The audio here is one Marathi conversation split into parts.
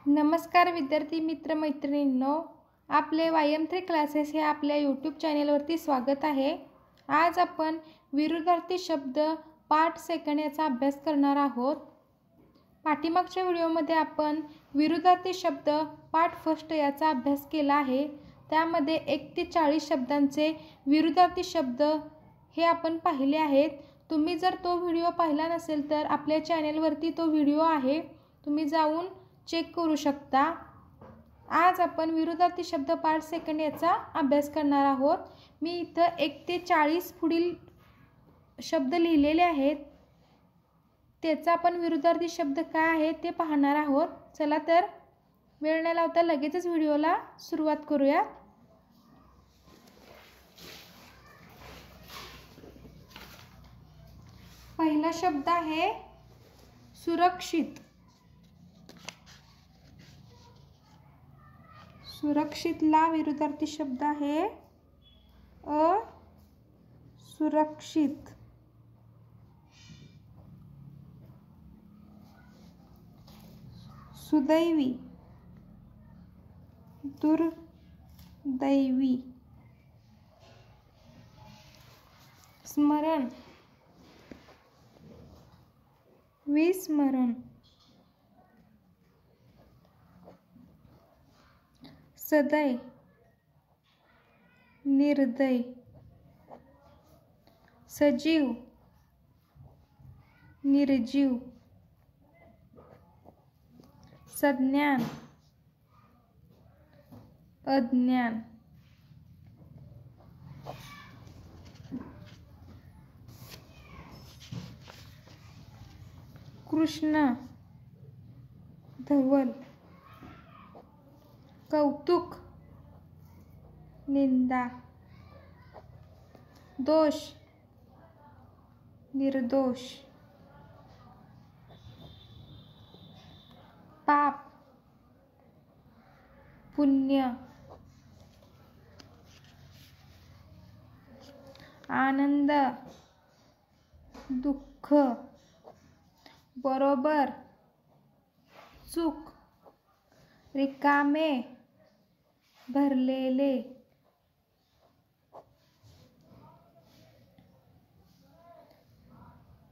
नमस्कार विद्यार्थी मित्र मैत्रिणींनो, आपले YM3 क्लासेस हे आपल्या यूट्यूब चॅनेलवरती स्वागत आहे। आज आपण विरुद्धार्थी शब्द पार्ट सेकंड याचा अभ्यास करणार आहोत। पाठीमागच्या व्हिडिओमध्ये आपण विरुद्धार्थी शब्द पार्ट फर्स्ट याचा अभ्यास केला आहे। त्यामध्ये 1 ते 40 शब्दांचे विरुद्धार्थी शब्द हे आपण पाहिले आहेत। तुम्ही जर तो व्हिडिओ पाहिला नसेल तर आपल्या चॅनेलवरती तो व्हिडिओ आहे, तुम्ही जाऊन चेक करू शकता। आज आपण विरुद्धार्थी शब्द पार्ट सेकंड याचा अभ्यास करणार आहोत। मी इथं 1 ते 40 पुढील शब्द लिहिलेले आहेत, त्याचा आपण विरुद्धार्थी शब्द काय आहे ते पाहणार आहोत। चला तर वेळ न लावता लगेचच व्हिडिओला सुरुवात करूया। पहिला शब्द आहे सुरक्षित। सुरक्षितला विरुद्धार्थी शब्द आहे असुरक्षित। सुदैवी, दुर्दैवी। स्मरण, विस्मरण। सदय, निर्दय। सजीव, निर्जीव। सज्ञान, अज्ञान। कृष्ण, धवल। कौतुक, निंदा। दोष, निर्दोष। पाप, पुण्य। आनंद, दुःख। बरोबर, चूक। रिकामे, भरलेले।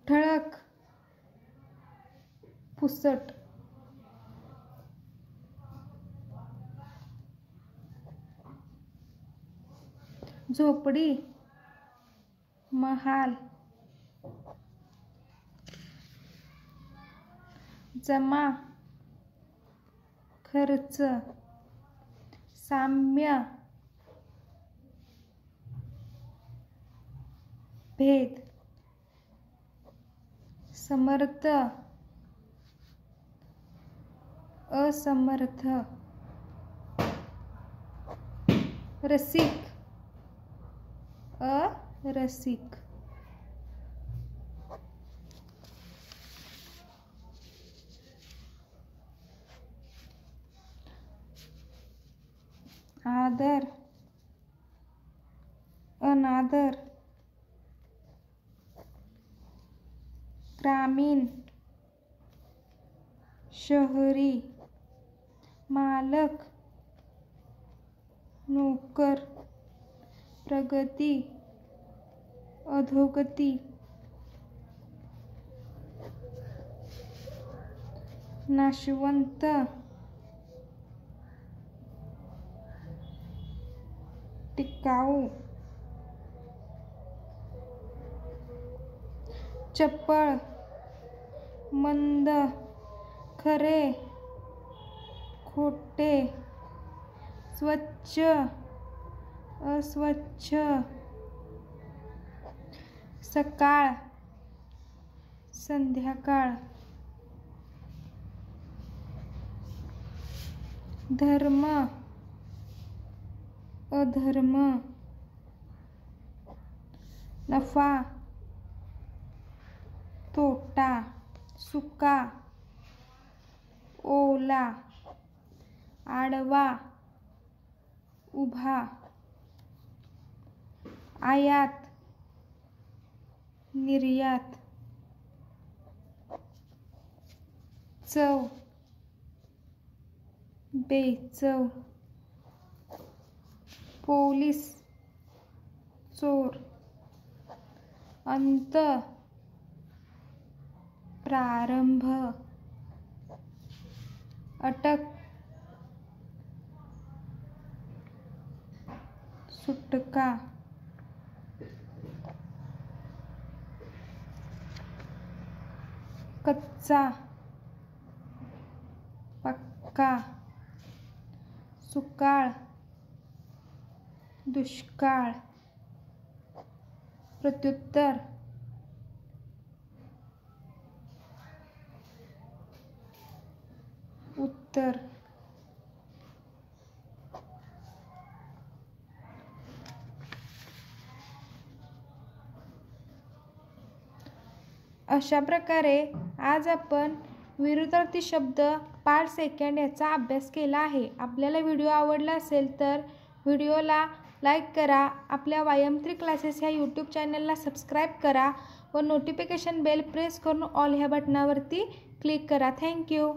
ठळक, पुसट। झोपडी, महाल। जमा, खर्च। साम्य, भेद। समर्थ, असमर्थ। रसिक, अरसिक। आदर, अनादर। ग्रामीण, शहरी। मालक, नोकर। प्रगती, अधोगती। नाशवंत, टिकाऊ। चपळ, मंद। खरे, खोटे। स्वच्छ, अस्वच्छ। सकाळ, संध्याकाळ। धर्म, अधर्म। नफा, तोटा। सुका, ओला। आडवा, उभा। आयात, निर्यात। चव, बेचव, पोलीस, चोर, अंत, प्रारंभ, अटक, सुटका, कच्चा, पक्का, सुकाळ, दुष्काळ, प्रत्युत्तर, उत्तर. अशा प्रकारे आज आपण विरुद्धार्थी शब्द पार्ट सेकंड याचा अभ्यास केला आहे. आपल्याला व्हिडिओ आवडला असेल तर व्हिडिओला लाईक करा, आपल्या व्यायाम 3 क्लासेस ह्या यूट्यूब चॅनलला सबस्क्राईब करा व नोटिफिकेशन बेल प्रेस करून ऑल ह्या बटनावरती क्लिक करा. थँक्यू.